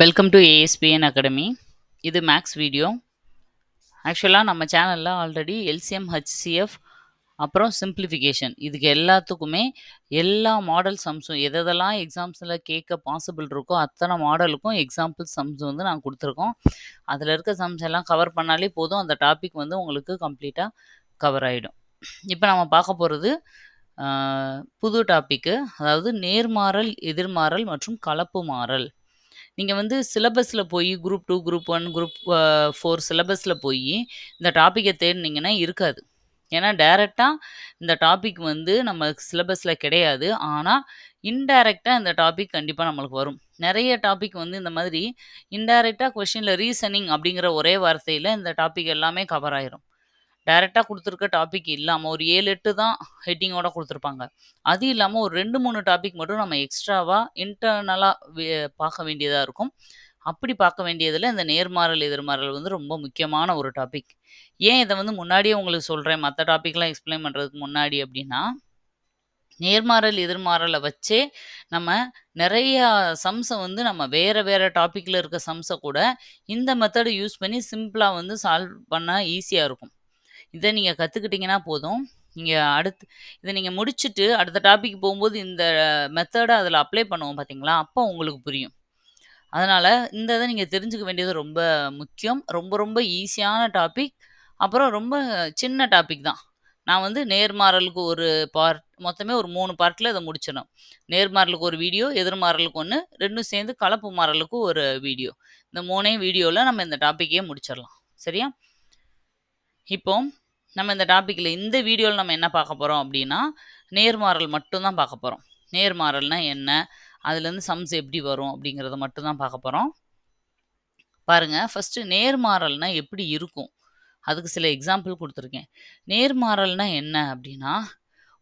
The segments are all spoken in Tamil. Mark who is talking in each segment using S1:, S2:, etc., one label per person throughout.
S1: Welcome to ASPN academy. இது மேக்ஸ் வீடியோ. ஆக்சுவலாக நம்ம சேனலில் ஆல்ரெடி எல்சிஎம் ஹச்சிஎஃப் அப்புறம் சிம்பிளிஃபிகேஷன் இதுக்கு எல்லாத்துக்குமே எல்லா மாடல் சம்ஸும் எதெல்லாம் எக்ஸாம்ஸில் கேட்க பாசிபிள் இருக்கோ அத்தனை மாடலுக்கும் எக்ஸாம்பிள் சம்ஸ் வந்து நாங்கள் கொடுத்துருக்கோம். அதில் இருக்க சம்ஸ் எல்லாம் கவர் பண்ணாலே போதும், அந்த டாபிக் வந்து உங்களுக்கு கம்ப்ளீட்டாக கவர் ஆகிடும். இப்போ நம்ம பார்க்க போகிறது புது டாப்பிக்கு, அதாவது நேர்மாறல், எதிர்மாறல் மற்றும் கலப்பு மாறல். நீங்கள் வந்து சிலபஸில் போய் குரூப் 2, குரூப் 1, குரூப் 4 சிலபஸில் போய் இந்த டாப்பிக்கை தேடினீங்கன்னா இருக்காது. ஏன்னா டைரெக்டாக இந்த டாபிக் வந்து நம்ம சிலபஸில் கிடையாது. ஆனால் இன்டைரக்டாக இந்த டாபிக் கண்டிப்பாக நம்மளுக்கு வரும். நிறைய டாபிக் வந்து இந்த மாதிரி இன்டைரக்டாக கொஷினில் ரீசனிங் அப்படிங்கிற ஒரே வார்த்தையில் இந்த டாபிக் எல்லாமே கவர் ஆயிரும். டைரெக்டாக கொடுத்துருக்க டாபிக் இல்லாமல் ஒரு 7, 8 தான் ஹெட்டிங்கோட கொடுத்துருப்பாங்க. அது இல்லாமல் ஒரு 2, 3 டாபிக் மட்டும் நம்ம எக்ஸ்ட்ராவாக இன்டர்னலாக பார்க்க வேண்டியதாக இருக்கும். அப்படி பார்க்க வேண்டியதில் இந்த நேர்மாறல், எதிர்மாறல் வந்து ரொம்ப முக்கியமான ஒரு டாபிக். ஏன் இதை வந்து முன்னாடியே உங்களுக்கு சொல்கிறேன், மற்ற டாபிக்லாம் எக்ஸ்பிளைன் பண்ணுறதுக்கு முன்னாடி அப்படின்னா, நேர்மாறல், எதிர்மாறலை வச்சே நம்ம நிறைய சம்ஸை வந்து நம்ம வேறு வேறு டாப்பிக்கில் இருக்க சம்ஸை கூட இந்த மெத்தடை யூஸ் பண்ணி சிம்பிளாக வந்து சால்வ் பண்ண ஈஸியாக இருக்கும். இதை நீங்கள் கற்றுக்கிட்டிங்கன்னா போதும். இதை நீங்கள் முடிச்சுட்டு அடுத்த டாபிக் போகும்போது இந்த மெத்தடை அதில் அப்ளை பண்ணுவோம் பார்த்தீங்களா, அப்போ உங்களுக்கு புரியும். அதனால் இந்த இதை நீங்கள் தெரிஞ்சுக்க வேண்டியது ரொம்ப முக்கியம். ரொம்ப ரொம்ப ஈஸியான டாபிக். அப்புறம் ரொம்ப சின்ன டாபிக் தான். நான் வந்து நேர்மாறலுக்கு ஒரு பார்ட், மொத்தமே ஒரு 3 பார்ட்டில் இதை முடிச்சிடணும். நேர்மாறலுக்கு ஒரு வீடியோ, எதிர்மாறலுக்கு ஒன்று, ரெண்டும் சேர்ந்து கலப்பு மாறலுக்கு ஒரு வீடியோ. இந்த 3 வீடியோவில் நம்ம இந்த டாப்பிக்கையே முடிச்சிடலாம். சரியா? இப்போ நம்ம இந்த டாப்பிக்கில் இந்த வீடியோவில் நம்ம என்ன பார்க்க போகிறோம் அப்படின்னா, நேர்மாறல் மட்டும்தான் பார்க்க போகிறோம். நேர்மாறல்னா என்ன, அதுலேருந்து சம்ஸ் எப்படி வரும் அப்படிங்கிறத மட்டும்தான் பார்க்க போகிறோம். பாருங்கள், ஃபஸ்ட்டு நேர்மாறல்னா எப்படி இருக்கும், அதுக்கு சில எக்ஸாம்பிள் கொடுத்துருக்கேன். நேர்மாறல்னா என்ன அப்படின்னா,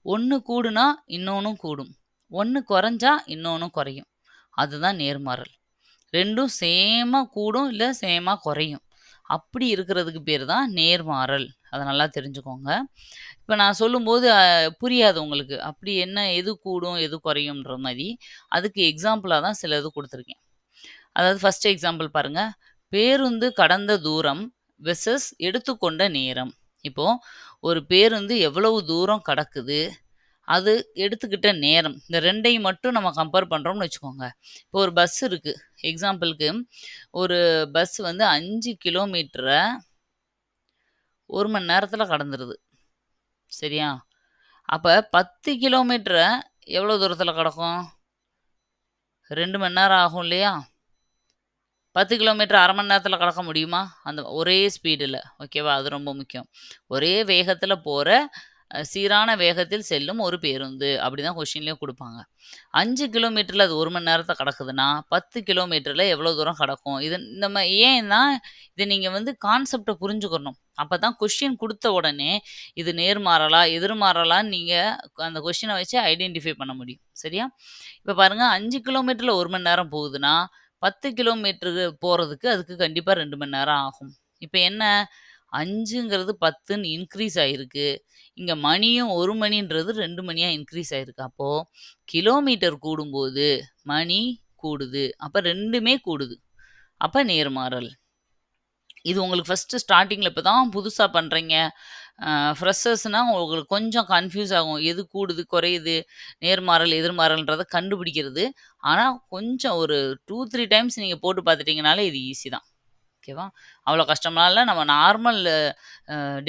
S1: ஒன்று கூடுனா இன்னொன்றும் கூடும், ஒன்று குறைஞ்சா இன்னொன்றும் குறையும், அதுதான் நேர்மாறல். ரெண்டும் சேமாக கூடும் இல்லை சேமாக குறையும், அப்படி இருக்கிறதுக்கு பேர் தான் நேர்மாறல். அதை நல்லா தெரிஞ்சுக்கோங்க. இப்போ நான் சொல்லும்போது புரியாது உங்களுக்கு, அப்படி என்ன, எது கூடும் எது குறையும்ன்ற மாதிரி. அதுக்கு எக்ஸாம்பிளாக தான் சில இது கொடுத்துருக்கேன். அதாவது ஃபஸ்ட் எக்ஸாம்பிள் பாருங்கள், பேருந்து கடந்த தூரம் வெர்சஸ் எடுத்துக்கொண்ட நேரம். இப்போது ஒரு பேருந்து எவ்வளவு தூரம் கடக்குது, அது எடுத்துக்கிட்ட நேரம், இந்த ரெண்டையும் மட்டும் நம்ம கம்பேர் பண்ணுறோம்னு வச்சுக்கோங்க. இப்போ ஒரு பஸ் இருக்குது, எக்ஸாம்பிளுக்கு ஒரு பஸ் வந்து 5 கிலோமீட்டரை 1 மணி நேரத்தில் கடந்துருது. சரியா? அப்போ 10 கிலோமீட்டரை எவ்வளோ தூரத்தில் கடக்கும்? 2 மணி நேரம் ஆகும் இல்லையா? 10 கிலோமீட்டர் அரை மணி நேரத்தில் கடக்க முடியுமா? அந்த ஒரே ஸ்பீடில். ஓகேவா? அது ரொம்ப முக்கியம். ஒரே வேகத்தில் போகிற சீரான வேகத்தில் செல்லும் ஒரு பேருந்து, அப்படி தான் கொஷின்லேயும் கொடுப்பாங்க. 5 கிலோமீட்டரில் அது 1 மணி நேரத்தை கடக்குதுன்னா 10 கிலோமீட்டரில் எவ்வளோ தூரம் கடக்கும்? இது நம்ம ஏன்னா இதை நீங்கள் வந்து கான்செப்டை புரிஞ்சுக்கணும். அப்போ தான் கொஷின் கொடுத்த உடனே இது நேர்மாறலா எதிர்மாறலான்னு நீங்கள் அந்த கொஷினை வச்சு ஐடென்டிஃபை பண்ண முடியும். சரியா? இப்போ பாருங்கள், 5 கிலோமீட்டரில் 1 மணி நேரம் போகுதுன்னா 10 கிலோமீட்டருக்கு போகிறதுக்கு அதுக்கு கண்டிப்பாக 2 மணி நேரம் ஆகும். இப்போ என்ன, 5ங்கிறது 10ன்னு இன்க்ரீஸ் ஆகிருக்கு, இங்கே மணியும் 1 மணின்றது 2 மணியாக இன்க்ரீஸ் ஆகிருக்கு. அப்போது கிலோமீட்டர் கூடும்போது மணி கூடுது, அப்போ ரெண்டுமே கூடுது, அப்போ நேர்மாறல். இது உங்களுக்கு ஃபஸ்ட்டு ஸ்டார்டிங்கில் இப்போ தான் புதுசாக பண்ணுறீங்க, ஃப்ரெஷர்ஸ்னால் உங்களுக்கு கொஞ்சம் கன்ஃபியூஸ் ஆகும், எது கூடுது குறையுது, நேர்மாறல் எதிர்மாறல்ன்றதை கண்டுபிடிக்கிறது. ஆனால் கொஞ்சம் ஒரு 2-3 டைம்ஸ் நீங்கள் போட்டு பார்த்துட்டிங்கனாலே இது ஈஸி தான். ஓகேவா? அவ்வளோ கஷ்டம்லாம் இல்லை. நம்ம நார்மல்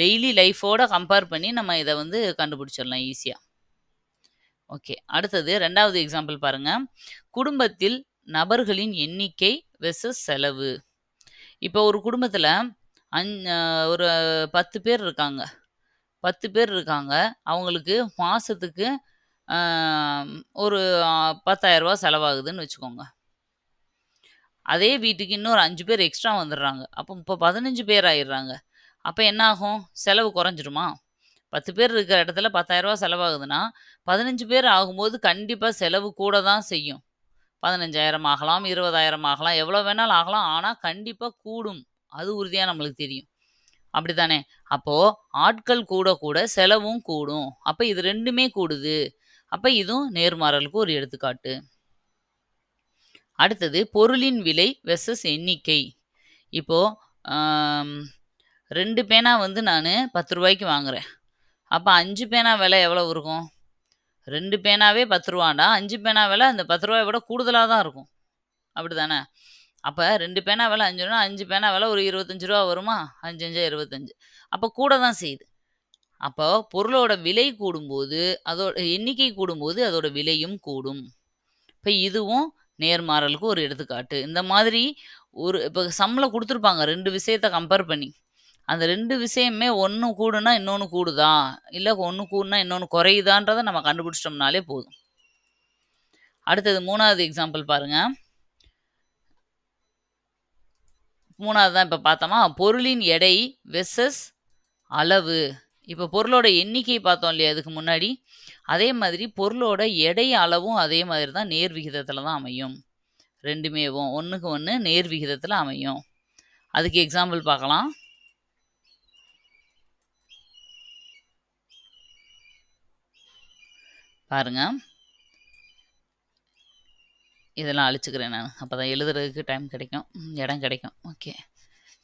S1: டெய்லி லைஃபோட கம்பேர் பண்ணி நம்ம இதை வந்து கண்டுபிடிச்சிடலாம் ஈஸியாக. ஓகே, அடுத்தது 2வது எக்ஸாம்பிள் பாருங்கள். குடும்பத்தில் நபர்களின் எண்ணிக்கை வெர்சஸ் செலவு. இப்போ ஒரு குடும்பத்தில் ஒரு 10 பேர் இருக்காங்க. 10 பேர் இருக்காங்க. அவங்களுக்கு மாதத்துக்கு ஒரு 10,000 ரூபா செலவாகுதுன்னு வச்சுக்கோங்க. அதே வீட்டுக்கு இன்னொரு 5 பேர் எக்ஸ்ட்ரா வந்துடுறாங்க. அப்போ இப்போ 15 பேர் ஆயிடுறாங்க. அப்போ என்ன ஆகும்? செலவு குறைஞ்சிருமா? 10 பேர் இருக்கிற இடத்துல 10,000 ரூபா செலவாகுதுன்னா 15 பேர் ஆகும்போது கண்டிப்பாக செலவு கூட தான் செய்யும். 15,000 ஆகலாம், 20,000 ஆகலாம், எவ்வளோ வேணாலும் ஆகலாம். ஆனால் கண்டிப்பாக கூடும், அது உறுதியாக நம்மளுக்கு தெரியும். அப்படித்தானே? அப்போது ஆட்கள் கூட கூட செலவும் கூடும். அப்போ இது ரெண்டுமே கூடுது. அப்போ இதுவும் நேர்மாறலுக்கு ஒரு எடுத்துக்காட்டு. அடுத்தது பொருளின் விலை வெர்சஸ் எண்ணிக்கை. இப்போ 2 பேனா வந்து நானு ரூ. 10க்கு வாங்குறேன். அப்ப 5 பேனா விலை எவ்வளவு இருக்கும்? 2 பேனாவே ரூ. 10ன்னா 5 பேனா விலை அந்த ரூ. 10 விட கூடுதலா தான் இருக்கும். அப்படிதானே? அப்ப 2 பேனா விலை ரூ. 5ன்னா 5 பேனா விலை ஒரு ரூ. 25 வருமா? 5 5 25. அப்ப கூட தான் செய்யுது. அப்போ பொருளோட விலை கூடும்போது, அதோட எண்ணிக்கை கூடும்போது அதோட விலையும் கூடும். இப்ப இதுவும் நேர்மாறலுக்கு ஒரு எடுத்துக்காட்டு. இந்த மாதிரி இப்ப சம்ல குடுத்துருப்பாங்க 2 விஷயத்த கம்பேர் பண்ணி. அந்த 2 விஷயமுமே ஒண்ணு கூடுனா இன்னொன்னு கூடுதா? இல்ல ஒண்ணு கூடுனா இன்னொன்னு குறையுதான்றத நம்ம கண்டுபிடிச்சிட்டோம்னாலே போதும். அடுத்தது 3வது எக்ஸாம்பிள் பாருங்க. 3வது தான் இப்ப பார்த்தோமா? பொருளின் எடை வெர்சஸ் அளவு. இப்ப பொருளோட எண்ணிக்கை பார்த்தோம் இல்லையா இதுக்கு முன்னாடி? அதே மாதிரி பொருளோட எடை, அளவும் அதே மாதிரி தான் நேர் விகிதத்தில தான் அமையும். 2மேவும் 1க்கு 1 நேர் விகிதத்தில அமையும். அதுக்கு எக்ஸாம்பிள் பார்க்கலாம். பாருங்க. இதெல்லாம் அழிச்சுக்கிறேன் நானு. அப்பதான் எழுதுறதுக்கு டைம் கிடைக்கும். இடம் கிடைக்கும். ஓகே.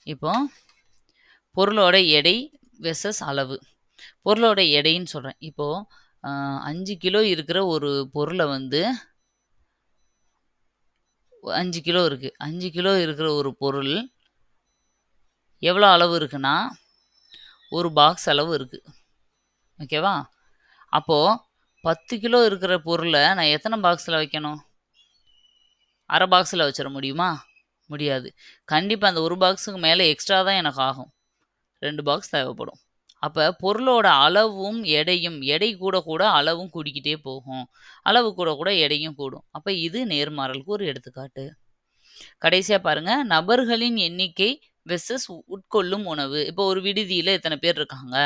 S1: இப்போ பொருளோட எடை வெர்சஸ் அளவு. பொருளோட எடைன்னு சொல்றேன். இப்போ 5 கிலோ இருக்கிற ஒரு பொருள வந்து 5 கிலோ இருக்கு. 5 கிலோ இருக்கிற ஒரு பொருள் எவ்வளோ அளவு இருக்குன்னா, ஒரு பாக்ஸ் அளவு இருக்கு. ஓகேவா? அப்போ 10 கிலோ இருக்கிற பொருள நான் எத்தன பாக்ஸ்ல வைக்கணும்? அரை பாக்ஸ்ல வச்சிட முடியுமா? முடியாது. கண்டிப்பா அந்த ஒரு பாக்ஸுக்கு மேல எக்ஸ்ட்ரா தான் எனக்கு ஆகும். 2 பாக்ஸ் தேவைப்படும். அப்ப பொருளோட அளவும், எடையும் எடை கூட கூட அளவும் கூடிக்கிட்டே போகும். அளவு கூட கூட எடையும் கூடும். அப்ப இது நேர்மாறலுக்கு ஒரு எடுத்துக்காட்டு. கடைசியா பாருங்க, நபர்களின் எண்ணிக்கை வெர்சஸ் உட்கொள்ளும் உணவு. இப்போ ஒரு விடுதியில இத்தன பேர் இருக்காங்க.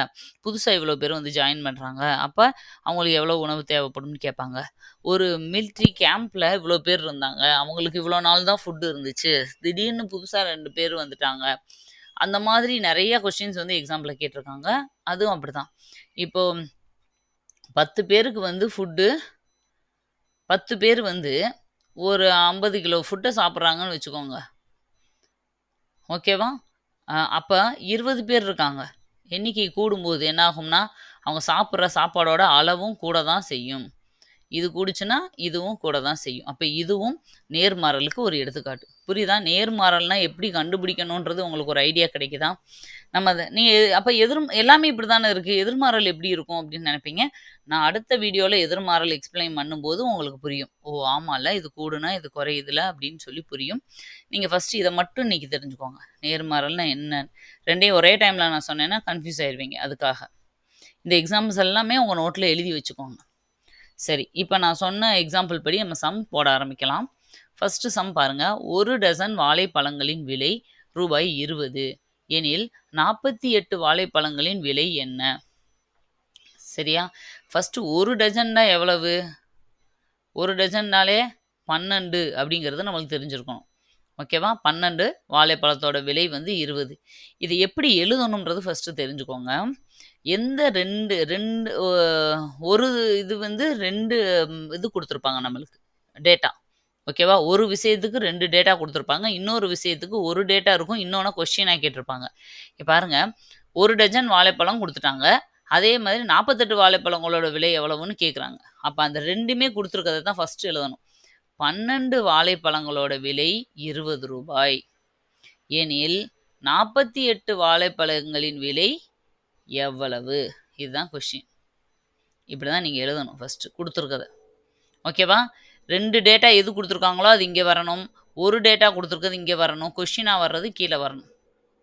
S1: புதுசா இவ்வளோ பேர் வந்து ஜாயின் பண்றாங்க. அப்ப அவங்களுக்கு எவ்வளோ உணவு தேவைப்படும்னு கேட்பாங்க. ஒரு மிலிட்ரி கேம்ப்ல இவ்வளோ பேர் இருந்தாங்க. அவங்களுக்கு இவ்வளோ நாள் தான் ஃபுட் இருந்துச்சு. திடீர்னு புதுசா 2 பேர் வந்துட்டாங்க. அந்த மாதிரி நெறைய கொஸ்டின்ஸ் வந்து எக்ஸாம்ல கேட்டிருக்காங்க. அதுவும் அப்படிதான். இப்போ 10 பேருக்கு வந்து 10 பேர் வந்து ஒரு 50 கிலோ ஃபுட்ட சாப்பிடுறாங்கன்னு வச்சுக்கோங்க. ஓகேவா? அப்ப 20 பேர் இருக்காங்க. எண்ணிக்கை கூடும்போது என்ன ஆகும்னா, அவங்க சாப்பிடுற சாப்பாடோட அளவும் கூட தான் செய்யும். இது கூடுச்சுன்னா, இதுவும் கூட தான் செய்யும். அப்ப இதுவும் நேர்மாறலுக்கு ஒரு எடுத்துக்காட்டு. புரியுதா? நேர்மாறல்னா எப்படி கண்டுபிடிக்கணுன்றது உங்களுக்கு ஒரு ஐடியா கிடைக்குதா? நம்ம அத நீங்க அப்ப எல்லாமே இப்படித்தானே இருக்கு. எதிர்மாறல் எப்படி இருக்கும் அப்படின்னு நெனைப்பீங்க. நான் அடுத்த வீடியோல எதிர்மாறல் எக்ஸ்ப்ளைன் பண்ணும்போது உங்களுக்கு புரியும். ஓ! ஆமால்ல இது கூடுனா இது குறையுதுல அப்படின்னு சொல்லி புரியும். நீங்க ஃபர்ஸ்ட்டு இத மட்டும் இன்னைக்கு தெரிஞ்சுக்கோங்க. நேர்மாறல்னா என்ன? 2யும் ஒரே டைம்ல நான் சொன்னேன்னா கன்ஃப்யூஸ் ஆயிருவீங்க. அதுக்காக. இந்த எக்ஸாம்பிள்ஸ் எல்லாமே உங்க நோட்ல எழுதி வச்சுக்கோங்க. சரி. இப்ப நான் சொன்ன எக்ஸாம்பிள் படி நம்ம சம் போட ஆரம்பிக்கலாம். ஃபர்ஸ்ட்டு சம் பாருங்க. 1 டசன் வாழைப்பழங்களின் விலை ரூபாய் 20 எனில் 48 வாழைப்பழங்களின் விலை என்ன? சரியா? ஃபர்ஸ்ட்டு 1 டஜன்னா எவ்வளவு? 1 டஜன்னாலே 12 அப்படிங்கிறது நம்மளுக்கு தெரிஞ்சிருக்கணும். ஓகேவா? 12 வாழைப்பழத்தோட விலை வந்து 20. இது எப்படி எழுதணும்ன்றது ஃபர்ஸ்ட்டு தெரிஞ்சுக்கோங்க. எந்த 2 ஒரு இது வந்து 2 இது குடுத்துருப்பாங்க நம்மளுக்கு. டேட்டா. ஓகேவா? ஒரு விஷயத்துக்கு 2 டேட்டா குடுத்துருப்பாங்க. இன்னொரு விஷயத்துக்கு 1 டேட்டா இருக்கும். இன்னொன்னு கொஸ்டினா கேட்டிருப்பாங்க. இங்க பாருங்க, 1 டஜன் வாழைப்பழம் குடுத்துட்டாங்க. அதே மாதிரி 48 வாழைப்பழங்களோட விலை எவ்வளவுன்னு கேட்குறாங்க. அப்ப அந்த 2மே குடுத்துருக்கிறத தான் ஃபர்ஸ்ட்டு எழுதணும். 12 வாழைப்பழங்களோட விலை ரூ. 20 எனில் 48 வாழைப்பழங்களின் விலை எவ்வளவு? இதுதான் கொஸ்டின். இப்படிதான் நீங்க எழுதணும் ஃபர்ஸ்ட்டு குடுத்துருக்கத. ஓகேவா? 2 டேட்டா எது குடுத்துருக்காங்களோ அது இங்க வரணும். 1 டேட்டா குடுத்துருக்கிறது இங்க வரணும். கொஸ்டினா வர்றது கீழ வரணும்.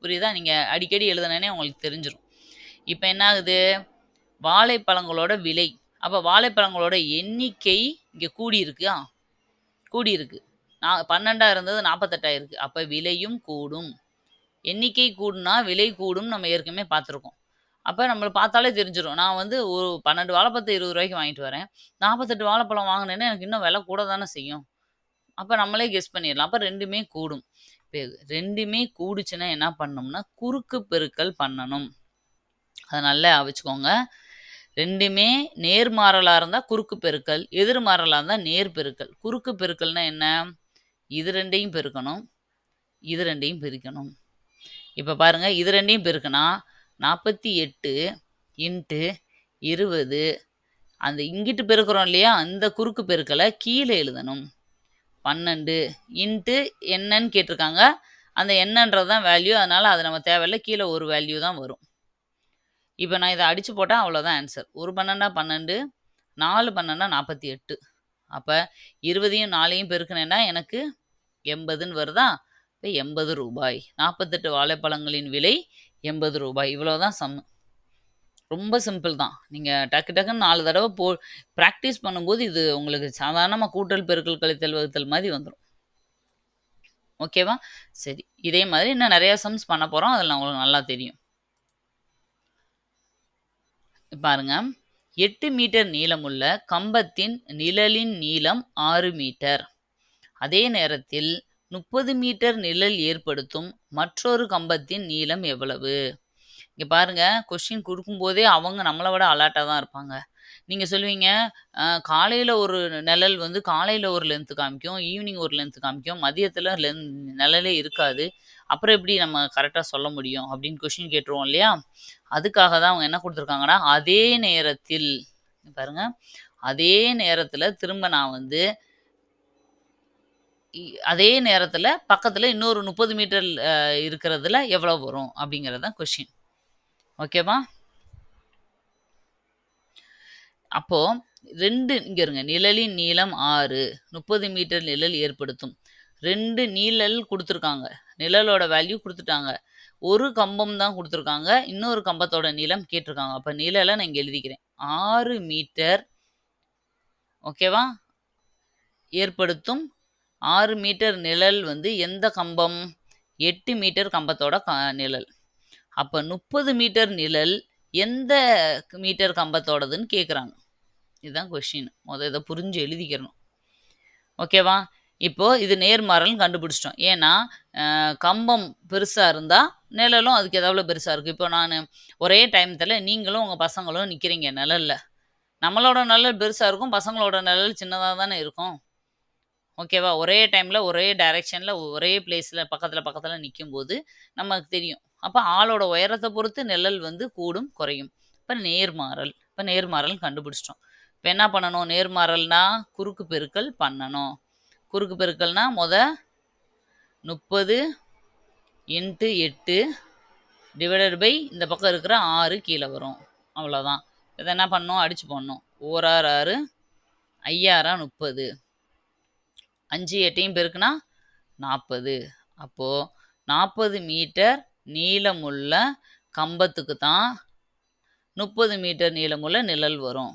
S1: புரியுதா? நீங்க அடிக்கடி எழுதுனோனே உங்களுக்கு தெரிஞ்சிரும். இப்ப என்ன ஆகுது? வாழைப்பழங்களோட விலை. அப்ப வாழைப்பழங்களோட எண்ணிக்கை இங்க கூடியிருக்கா? கூடியிருக்கு. 12ஆ இருந்தது 48 ஆயிருக்கு. அப்ப விலையும் கூடும். எண்ணிக்கை கூடுனா விலை கூடும் நம்ம ஏற்கனவே பார்த்துருக்கோம். அப்ப நம்மள பார்த்தாலே தெரிஞ்சிரும். நான் வந்து ஒரு 12 வாழைப்பழத்த ரூ. 20க்கு வாங்கிட்டு வரேன். 48 வாழைப்பழம் வாங்குனேன்னா எனக்கு இன்னும் விலை கூட தானே செய்யும். அப்ப நம்மளே கெஸ் பண்ணிடலாம். அப்ப 2மே கூடும். இப்ப 2மே கூடுச்சுன்னா என்ன பண்ணணும்னா, குறுக்கு பெருக்கல் பண்ணணும். அத நல்லா வச்சுக்கோங்க. 2மே நேர்மாறலா இருந்தா குறுக்கு பெருக்கல், எதிர்மாறலா இருந்தா நேர் பெருக்கல். குறுக்கு பெருக்கல்னா என்ன? இது 2யும் பெருக்கணும். இது 2யும் பிரிக்கணும். இப்ப பாருங்க, இது 2யும் பெருக்குனா 48 இன்ட்டு 20 அந்த இங்கிட்டு பெருக்குறோம் இல்லையா? அந்த குறுக்கு பெருக்கல கீழ எழுதணும். 12 இன்ட்டு என்னன்னு கேட்டிருக்காங்க. அந்த என்னன்றது தான் வேல்யூ. அதனால அது நம்ம தேவையில்ல. கீழ ஒரு வேல்யூ தான் வரும். இப்ப நான் இத அடிச்சு போட்டா அவ்வளோதான் ஆன்ஸர். 1 12 12, 4 12 48. அப்ப 20யும் 4யும் பெருக்குனேன்னா எனக்கு 80ன்னு வருதா? இப்ப ரூ. 80. 48 வாழைப்பழங்களின் விலை ரூ. 80. இவ்வளோதான் சம்மு. ரொம்ப சிம்பிள் தான். நீங்க டக்கு டக்குன்னு 4 தடவ பிராக்டிஸ் பண்ணும்போது இது உங்களுக்கு சாதாரணமா கூட்டல், பெருக்கல், கழித்தல், வகுத்தல் மாரி வந்துரும். ஓகேவா? சரி. இதே மாதிரி இன்னும் நெறைய சம்ஸ் பண்ண போறோம். அதுல உங்களுக்கு நல்லா தெரியும். பாருங்க. 8 மீட்டர் நீளமுள்ள கம்பத்தின் நிழலின் நீளம் 6 மீட்டர். அதே நேரத்தில் 30 மீட்டர் நிழல் ஏற்படுத்தும் மற்றொரு கம்பத்தின் நீளம் எவ்வளவு? இங்க பாருங்க, கொஸ்டின் குடுக்கும்போதே அவங்க நம்மள விட அலர்ட்டா தான் இருப்பாங்க. நீங்க சொல்லுவீங்க, காலையில ஒரு நிழல் வந்து காலையில ஒரு லென்த் காமிக்கும், ஈவினிங் ஒரு லென்த் காமிக்கும், மதியத்தில நிழலே இருக்காது. அப்புறம் எப்படி நம்ம கரெக்ட்டா சொல்ல முடியும்? அப்படின்னு கொஸ்டின் கேட்டுருவோம் இல்லையா? அதுக்காக தான் அவங்க என்ன குடுத்துருக்காங்கன்னா, அதே நேரத்தில் பாருங்க, அதே நேரத்தில திரும்ப நான் வந்து இ அதே நேரத்தில பக்கத்தில இன்னொரு 30 மீட்டர் இருக்கிறதுல எவ்வளோ வரும்? அப்படிங்கிறது தான் கொஸ்டின். ஓகேவா? அப்போ 2 இங்க இருங்க. நிழலின் நீளம் 6, 30 மீட்டர் நிழல் ஏற்படுத்தும். 2 நீழல் குடுத்துருக்காங்க. நிழலோட வேல்யூ குடுத்துட்டாங்க. ஒரு கம்பம் தான் குடுத்துருக்காங்க. இன்னொரு கம்பத்தோட நீளம் கேட்டிருக்காங்க. அப்ப நிழல நான் இங்க எழுதிக்கிறேன். 6 மீட்டர் ஓகேவா? ஏற்படுத்தும் 6 மீட்டர் நிழல் வந்து எந்த கம்பம்? 8 மீட்டர் கம்பத்தோட நிழல். அப்ப 30 மீட்டர் நிழல் எந்த மீட்டர் கம்பத்தோடதுன்னு கேட்குறாங்க. இதுதான் கொஸ்டின். இத புரிஞ்சு எழுதிக்கிறணும். ஓகேவா? இப்போ இது நேர்மாறல்ன்னு கண்டுபிடிச்சிட்டோம். ஏன்னா, கம்பம் பெருசா இருந்தா, நிழலும் அதுக்கு எதாவுல பெருசா இருக்கும். இப்போ நானு ஒரே டைமத்துல நீங்களும் உங்க பசங்களும் நிக்கிறீங்க நிழல்ல. நம்மளோட நிழல் பெருசா இருக்கும். பசங்களோட நிழல் சின்னதா தானே இருக்கும். ஓகேவா? ஒரே டைம்ல, ஒரே டைரக்ஷன்ல, ஒரே பிளேஸ்ல பக்கத்துல, பக்கத்துல நிக்கும்போது, நமக்கு தெரியும். அப்ப ஆளோட உயரத்த பொறுத்து நிழல் வந்து கூடும், குறையும். இப்ப நேர்மாறல். இப்ப நேர்மாறல் கண்டுபிடிச்சிட்டோம். இப்ப என்ன பண்ணணும்? நேர்மாறல்னா, குறுக்கு பெருக்கல் பண்ணணும். குறுக்கு பெருக்கல்னா, 30 இன்ட்டு 8 டிவைடட் பை இந்த பக்கம் இருக்கிற 6 கீழ வரும். அவ்வளோதான். இத என்ன பண்ணணும்? அடிச்சு போடணும். 1 6 6, 5 6 30. 5 8யும் பெருக்குனா 40. அப்போ 40 மீட்டர் நீளமுள்ள கம்பத்துக்கு தான் 30 மீட்டர் நீளமுள்ள நிழல் வரும்.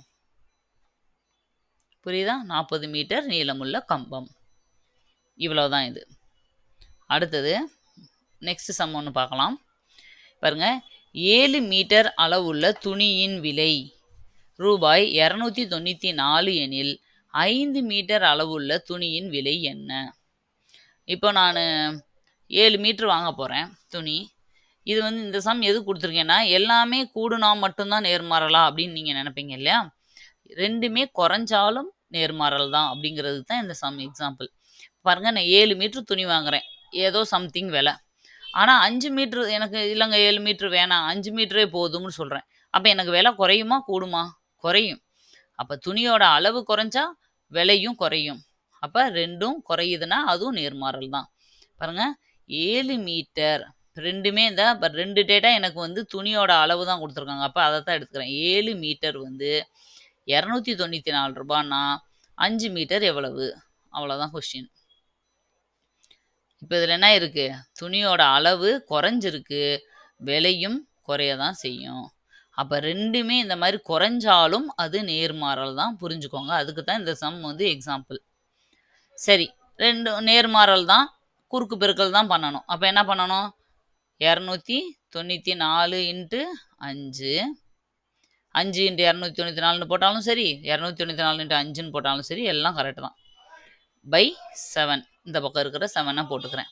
S1: புரியுதா? 40 மீட்டர் நீளமுள்ள கம்பம். இவ்வளோதான் இது. அடுத்தது நெக்ஸ்ட் சம் ஒண்ணு பார்க்கலாம். பாருங்க. 7 மீட்டர் அளவுள்ள துணியின் விலை ரூபாய் 294 எனில் 5 மீட்டர் அளவுள்ள துணியின் விலை என்ன? இப்போ நானு 7 மீட்டர் வாங்க போறேன் துணி. இது வந்து இந்த சம் எதுக்கு குடுத்துருக்கேன்னா, எல்லாமே கூடுனா மட்டும் தான் நேர்மாறலா அப்படின்னு நீங்க நெனைப்பீங்க இல்லையா? 2மே குறைஞ்சாலும் நேர்மாறல் தான் அப்படிங்கிறதுக்கு தான் இந்த சம் எக்ஸாம்பிள். பாருங்க நான் 7 மீட்டர் துணி வாங்குறேன். ஏதோ சம்திங் விலை. ஆனா 5 மீட்டர் எனக்கு இல்லங்க 7 மீட்டர் வேணாம். 5 மீட்டரே போதும்னு சொல்றேன். அப்ப எனக்கு விலை குறையுமா? கூடுமா? குறையும். அப்ப துணியோட அளவு குறைஞ்சா விலையும் குறையும். அப்ப 2ம் குறையுதுன்னா அதுவும் நேர்மாறல் தான். பாருங்க 7 மீட்டர் 2மே இந்த 2 டேட்டா எனக்கு வந்து துணியோட அளவு தான் குடுத்துருக்காங்க. அப்ப அத தான் எடுத்துக்கிறேன். 7 மீட்டர் வந்து ரூ. 294ன்னா 5 மீட்டர் எவ்வளவு? அவ்வளோதான் கொஸ்டின். இப்ப இதுல என்ன இருக்கு? துணியோட அளவு குறைஞ்சிருக்கு. விலையும் குறைய தான் செய்யும். அப்ப 2மே இந்த மாரி குறைஞ்சாலும் அது நேர்மாறல் தான் புரிஞ்சுக்கோங்க. அதுக்கு தான் இந்த சம் வந்து எக்ஸாம்பிள். சரி 2 நேர்மாறல் தான். குறுக்கு பெருக்கல் தான் பண்ணணும். அப்ப என்ன பண்ணணும்? 294 இன்ட்டு 5 5 இன்ட்டு 294ன்னு போட்டாலும் சரி, 294 இன்ட்டு 5ன்னு போட்டாலும் சரி, எல்லாம் கரெக்ட் தான். பை 7 இந்த பக்கம் இருக்கிற 7 போட்டுக்கிறேன்.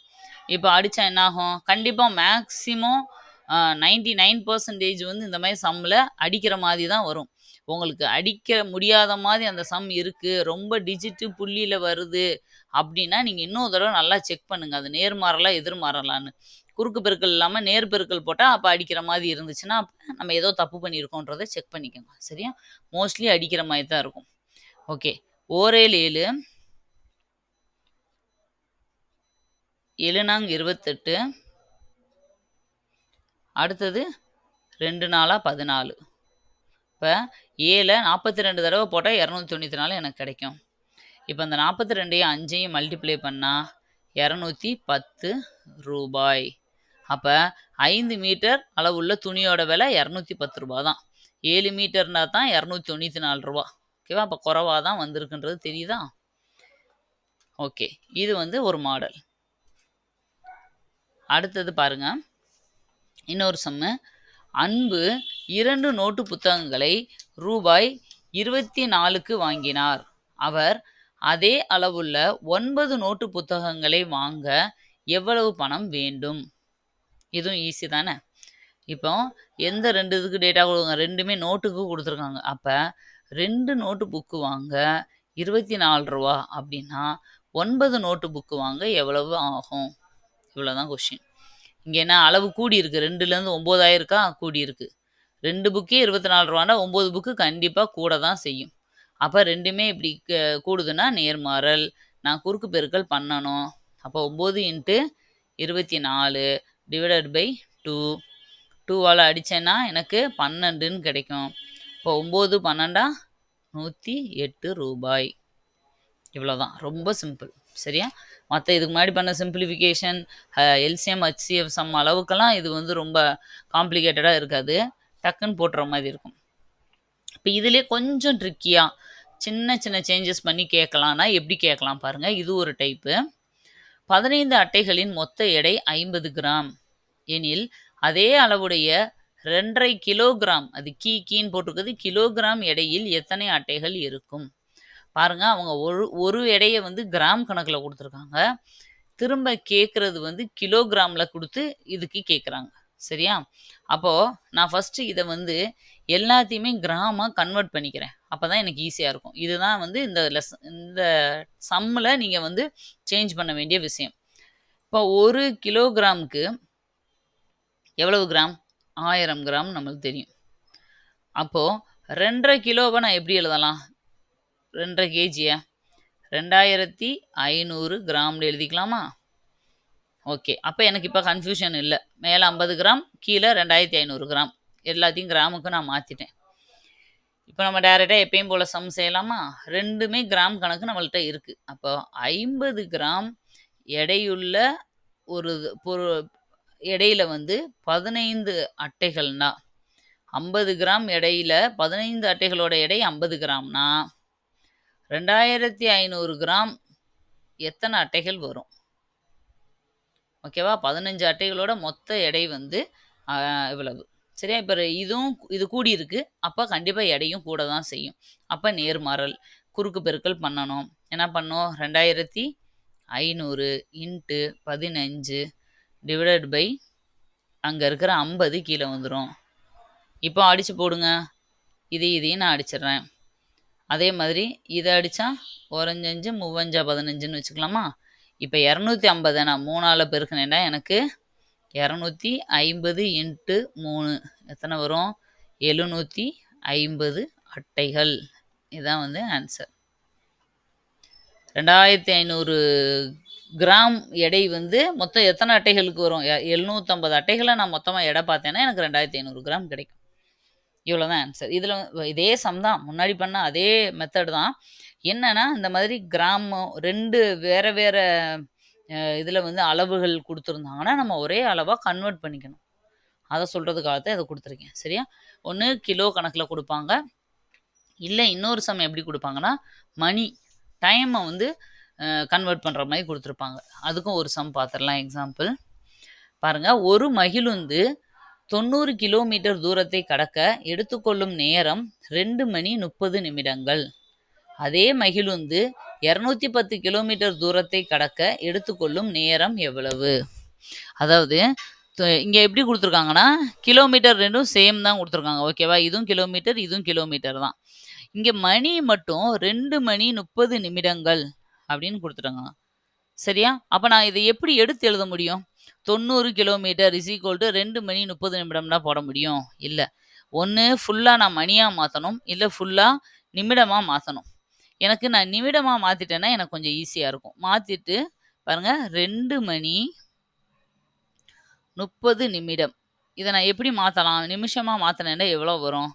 S1: இப்போ அடிச்சா என்ன ஆகும்? கண்டிப்பா மேக்ஸிமம் 99% வந்து இந்த மாதிரி சம்மில் அடிக்கிற மாதிரி தான் வரும். உங்களுக்கு அடிக்க முடியாத மாதிரி அந்த சம் இருக்குது, ரொம்ப டிஜிட்டு புள்ளியில் வருது அப்படின்னா நீங்கள் இன்னொரு தடவை நல்லா செக் பண்ணுங்கள், அது நேர்மாறலா எதிர்மாறலான்னு. குறுக்கு பெருக்கல் இல்லாமல் நேர் பெருக்கல் போட்டால் அப்போ அடிக்கிற மாதிரி இருந்துச்சுன்னா அப்போ நம்ம ஏதோ தப்பு பண்ணியிருக்கோன்றதை செக் பண்ணிக்கோங்க. சரியா? மோஸ்ட்லி அடிக்கிற மாதிரி தான் இருக்கும். ஓகே, ஓரேல் 7 7 28, அடுத்தது 2 4 14. இப்போ 7 42 தடவை போட்டால் 294 எனக்கு கிடைக்கும். இப்போ இந்த 42ஐயும் 5ஐயும் மல்டிப்ளை பண்ணால் 210 ரூபாய். அப்போ 5 மீட்டர் அளவுள்ள துணியோட விலை 210 ரூபா தான். 7 மீட்டர்னா தான் 294 ரூபா. ஓகேவா? அப்போ குறைவாக தான் வந்திருக்குன்றது தெரியுதா? ஓகே, இது வந்து ஒரு மாடல். அடுத்தது பாருங்க, இன்னொரு சம்மு. அன்பு 2 நோட்டு புத்தகங்களை ரூபாய் 24க்கு வாங்கினார். அவர் அதே அளவுள்ள 9 நோட்டு புத்தகங்களை வாங்க எவ்வளவு பணம் வேண்டும்? இதுவும் ஈஸி தானே. இப்போ எந்த 2 இதுக்கு டேட்டா கொடுங்க, ரெண்டுமே நோட்டுக்கு கொடுத்துருக்காங்க. அப்போ 2 நோட்டு புக்கு வாங்க 24 ரூபா அப்படின்னா 9 நோட்டு புக்கு வாங்க எவ்வளவு ஆகும்? இவ்வளோதான் கொஷின். இங்கே என்ன அளவு கூடி இருக்கு, 2லேருந்து 9 ஆயிருக்கா? கூடி இருக்கு. 2 புக்கே 24 ரூபான்னா 9 புக்கு கண்டிப்பாக கூட தான் செய்யும். அப்போ ரெண்டுமே இப்படி கூடுதுன்னா நேர்மாறல். நான் குறுக்கு பெருக்கல் பண்ணணும். அப்போ 9 × 24 டிவைடட் பை 2. 2வால் அடித்தேன்னா எனக்கு 12ன்னு கிடைக்கும். இப்போ 9 12 108 ரூபாய். இவ்வளோதான், ரொம்ப சிம்பிள். சரியா? மற்ற இதுக்கு முன்னாடி பண்ண சிம்பிளிஃபிகேஷன், எல்சிஎம் ஹெச்சிஎஃப் சம் அளவுக்கெல்லாம் இது வந்து ரொம்ப காம்ப்ளிகேட்டடாக இருக்காது, டக்குன்னு போட்டுற மாதிரி இருக்கும். இப்போ இதிலே கொஞ்சம் ட்ரிக்கியாக சின்ன சின்ன சேஞ்சஸ் பண்ணி கேட்கலான்னா எப்படி கேட்கலாம் பாருங்கள். இது ஒரு டைப்பு. 15 அட்டைகளின் மொத்த எடை 50 கிராம் எனில் அதே அளவுடைய 2.5 கிலோகிராம், அது கீன்னு போட்டிருக்குது, கிலோகிராம் எடையில் எத்தனை அட்டைகள் இருக்கும்? பாருங்க, அவங்க ஒரு எடையை வந்து கிராம் கணக்கில் கொடுத்துருக்காங்க, திரும்ப கேட்குறது வந்து கிலோகிராமில் கொடுத்து இதுக்கு கேட்குறாங்க. சரியா? அப்போது நான் ஃபஸ்ட்டு இதை வந்து எல்லாத்தையுமே கிராமாக கன்வெர்ட் பண்ணிக்கிறேன். அப்போ தான் எனக்கு ஈஸியாக இருக்கும். இதுதான் வந்து இந்த சம்மில் நீங்கள் வந்து சேஞ்ச் பண்ண வேண்டிய விஷயம். இப்போ 1 கிலோகிராமுக்கு எவ்வளவு கிராம்? 1000 கிராம் நம்மளுக்கு தெரியும். அப்போது 2.5 கிலோவை நான் எப்படி எழுதலாம்? 2.5 கேஜியா 2500 கிராம்னு எழுதிக்கலாமா? ஓகே, அப்போ எனக்கு இப்போ கன்ஃபியூஷன் இல்லை. மேலே 50 கிராம், கீழே 2500 கிராம், எல்லாத்தையும் கிராமுக்கு நான் மாற்றிட்டேன். இப்போ நம்ம டைரெக்டாக எப்பயும் போல் சம் செய்யலாமா? ரெண்டுமே கிராம் கணக்கு நம்மள்கிட்ட இருக்குது. அப்போ 50 கிராம் எடையுள்ள ஒரு எடையில் வந்து 15 அட்டைகள்னா, 50 கிராம் எடையில் 15 அட்டைகளோட எடை 50 கிராம்னா 2500 கிராம் எத்தனை அட்டைகள் வரும்? ஓகேவா? 15 அட்டைகளோட மொத்த எடை வந்து இவ்வளவு. சரியா? இப்போ இது கூடி இருக்கு, அப்போ கண்டிப்பாக எடையும் கூட தான் செய்யும். அப்போ நேர்மாறல். குறுக்கு பெருக்கல் பண்ணணும். என்ன பண்ணோம்? 2500 × 15 டிவைடட் பை அங்கே இருக்கிற 50 கீழே வந்துடும். இப்போ அடித்து போடுங்க. இதையும் நான் அடிச்சிடுறேன். அதே மாதிரி இதை அடித்தா 1 5 3 15ன்னு வச்சுக்கலாமா? இப்போ 250 நான் 3ஆல் பெருக்கினேன்னா எனக்கு 250 × 3 எத்தனை வரும்? 750 அட்டைகள். இதுதான் வந்து ஆன்சர். 2500 கிராம் எடை வந்து மொத்தம் எத்தனை அட்டைகளுக்கு வரும்? 750 அட்டைகளை நான் மொத்தமாக எடை பார்த்தேன்னா எனக்கு 2500 கிராம் கிடைக்கும். இவ்வளோதான் ஆன்சர். இதில் இதே சம் தான், முன்னாடி பண்ண அதே மெத்தட் தான். என்னன்னா இந்த மாதிரி கிராமம் 2 வேறு வேறு இதில் வந்து அளவுகள் கொடுத்துருந்தாங்கன்னா நம்ம ஒரே அளவாக கன்வெர்ட் பண்ணிக்கணும். அதை சொல்கிறதுக்காக தான் இதை கொடுத்துருக்கேன். சரியா? ஒன்று கிலோ கணக்கில் கொடுப்பாங்க, இல்லை இன்னொரு சம் எப்படி கொடுப்பாங்கன்னா மணி டைமை வந்து கன்வெர்ட் பண்ணுற மாதிரி கொடுத்துருப்பாங்க. அதுக்கும் ஒரு சம் பார்த்துடலாம். எக்ஸாம்பிள் பாருங்கள். ஒரு மகிழுந்து 90 கிலோமீட்டர் தூரத்தை கடக்க எடுத்துக்கொள்ளும் நேரம் 2 மணி 30 நிமிடங்கள். அதே மகிழுந்து 210 கிலோமீட்டர் தூரத்தை கடக்க எடுத்துக்கொள்ளும் நேரம் எவ்வளவு? அதாவது இங்க எப்படி குடுத்துருக்காங்கன்னா, கிலோமீட்டர் 2ம் சேம் தான் குடுத்துருக்காங்க. ஓகேவா? இதுவும் கிலோமீட்டர், இதுவும் கிலோமீட்டர் தான். இங்க மணி மட்டும் 2 மணி 30 நிமிடங்கள் அப்படின்னு குடுத்துட்டாங்க. சரியா? அப்ப நான் இத எப்படி எடுத்து எழுத முடியும்? 90 கிலோமீட்டர் இஸ் ஈக்குவல் டூ 2 மணி 30 நிமிடம்னா போட முடியும்? இல்ல. ஒண்ணு ஃபுல்லா நான் மணியா மாத்தணும். இல்ல ஃபுல்லா நிமிடமா மாத்தணும். நான் நிமிடமா மாத்திட்டேன்னா, எனக்கு கொஞ்சம் ஈஸியா இருக்கும். மாத்திட்டு பாருங்க 2 மணி 30 நிமிடம். இத நான் எப்படி மாத்தலாம்? நிமிஷமா மாத்துனேன்னா எவ்வளோ வரும்?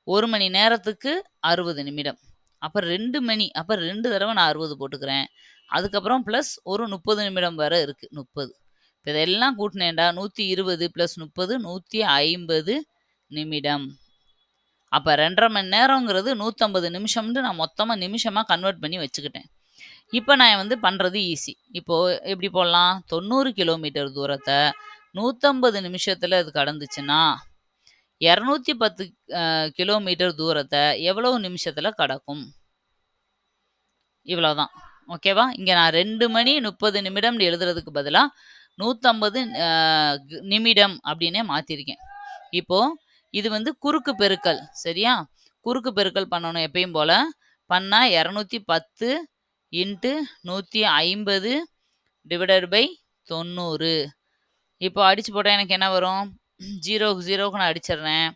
S1: 1 மணி நேரத்துக்கு 60 நிமிடம். அப்ப 2 மணி. அப்ப 2 தடவ நான் 60 போட்டுக்கிறேன். அதுக்கப்புறம் பிளஸ் ஒரு 30 நிமிடம் வர இருக்கு. 30. இப்ப இதெல்லாம் கூட்டுனேன்டா 120 பிளஸ் 30 150 நிமிடம். அப்ப 2 1/2 மணி நேரங்கிறது 150 நிமிஷம்னு நான் மொத்தமா நிமிஷமா கன்வெர்ட் பண்ணி வச்சுக்கிட்டேன். இப்ப நான் பண்றது ஈஸி. இப்போ எப்படி போடலாம்? 90 கிலோமீட்டர் தூரத்த 150 நிமிஷத்துல அது கடந்துச்சுன்னா, 210 கிலோமீட்டர் தூரத்த எவ்வளவு நிமிஷத்துல கடக்கும்? இவ்வளோதான். ஓகேவா? இங்க நான் 2 மணி 30 நிமிடம்னு எழுதுறதுக்கு பதிலா 150 நிமிடம் அப்படின்னே மாத்திருக்கேன். இப்போ இது குறுக்கு பெருக்கல். சரியா? குறுக்கு பெருக்கல் பண்ணணும் எப்பயும் போல. பண்ணா 210 இன்டு 150 டிவைடட் பை 90. இப்போ அடிச்சு போட்டா எனக்கு என்ன வரும்? 0க்கு 0க்கு நான் அடிச்சிடுறேன்.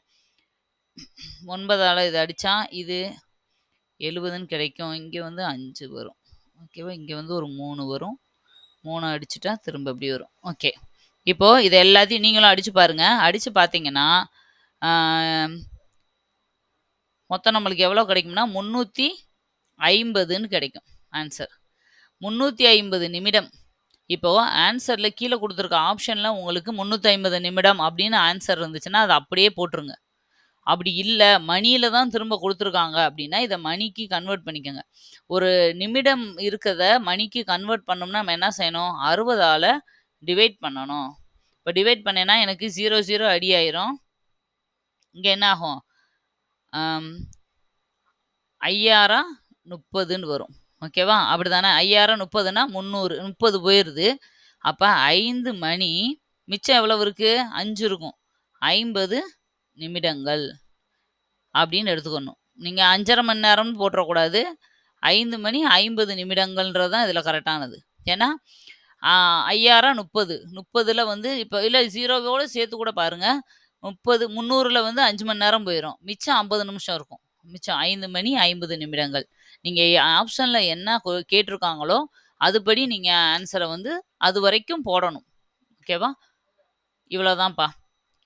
S1: 9ஆல இத அடிச்சா இது 70ன்னு கிடைக்கும். இங்க 5 வரும். ஓகேவா? இங்க ஒரு 3 வரும். 3 அடிச்சுட்டா திரும்ப இப்படி வரும். ஓகே. இப்போ இத எல்லாத்தையும் நீங்களும் அடிச்சு பாருங்க. அடிச்சு பார்த்தீங்கன்னா, ஆ மொத்தம் நம்மளுக்கு எவ்வளோ கிடைக்கும்னா, 350ன்னு கிடைக்கும் ஆன்சர். 350 நிமிடம். இப்போ ஆன்சர்ல கீழ குடுத்துருக்க ஆப்ஷன்ல உங்களுக்கு 350 நிமிடம் அப்படின்னு ஆன்சர் இருந்துச்சுன்னா, அத அப்படியே போட்டுருங்க. அப்படி இல்ல, மணியில தான் திரும்ப குடுத்துருக்காங்க அப்படின்னா, இத மணிக்கு கன்வெர்ட் பண்ணிக்கங்க. ஒரு நிமிடம் இருக்கத மணிக்கு கன்வெர்ட் பண்ணோம்னா, நம்ம என்ன செய்யணும்? 60ஆல டிவைட் பண்ணணும். இப்ப டிவைட் பண்ணேன்னா, எனக்கு 0, 0 அடி ஆயிரும். இங்க என்ன ஆகும்? அம் 5 30ன்னு வரும். ஓகேவா? அப்படிதானே? 5 30ன்னா 300 30 போயிருது. அப்ப 5 மணி மிச்சம் எவ்வளவு இருக்கு? 5 இருக்கும். 50 நிமிடங்கள் அப்படின்னு எடுத்துக்கணும். நீங்க 5 1/2 மணி நேரம்னு போட்டுறக்கூடாது. 5 மணி 50 நிமிடங்கள்ன்றது தான் இதில கரெக்டானது. ஏன்னா, 5 30 30ல இப்ப இல்ல 0வோட சேர்த்து கூட பாருங்க. 30 300ல 5 மணி நேரம் போயிரும். மிச்சம் 50 நிமிஷம் இருக்கும். மிச்சம் 5 மணி 50 நிமிடங்கள். நீங்க ஆப்ஷன்ல என்ன கேட்டிருக்காங்களோ, அதுபடி நீங்க ஆன்ஸர அதுவரைக்கும் போடணும். ஓகேவா? இவ்வளோதான்ப்பா.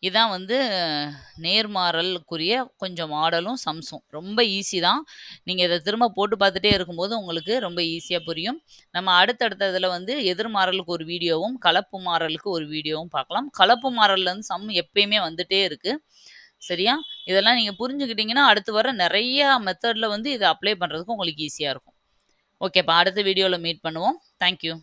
S1: இதான் நேர்மாறலுக்குரிய கொஞ்சம் மாடலும், சம்ஸும். ரொம்ப ஈஸி தான். நீங்க இத திரும்ப போட்டு பார்த்துட்டே இருக்கும்போது, உங்களுக்கு ரொம்ப ஈஸியா புரியும். நம்ம அடுத்தடுத்த இதில எதிர்மாறலுக்கு ஒரு வீடியோவும், கலப்பு மாறலுக்கு ஒரு வீடியோவும் பார்க்கலாம். கலப்பு மாறல்ல சம் எப்பயுமே வந்துட்டே இருக்கு. சரியா? இதெல்லாம் நீங்க புரிஞ்சுக்கிட்டீங்கன்னா, அடுத்து வர நெறைய மெத்தட்ல இத அப்ளை பண்றதுக்கு உங்களுக்கு ஈஸியா இருக்கும். ஓகேப்பா. அடுத்த வீடியோல மீட் பண்ணுவோம். Thank you.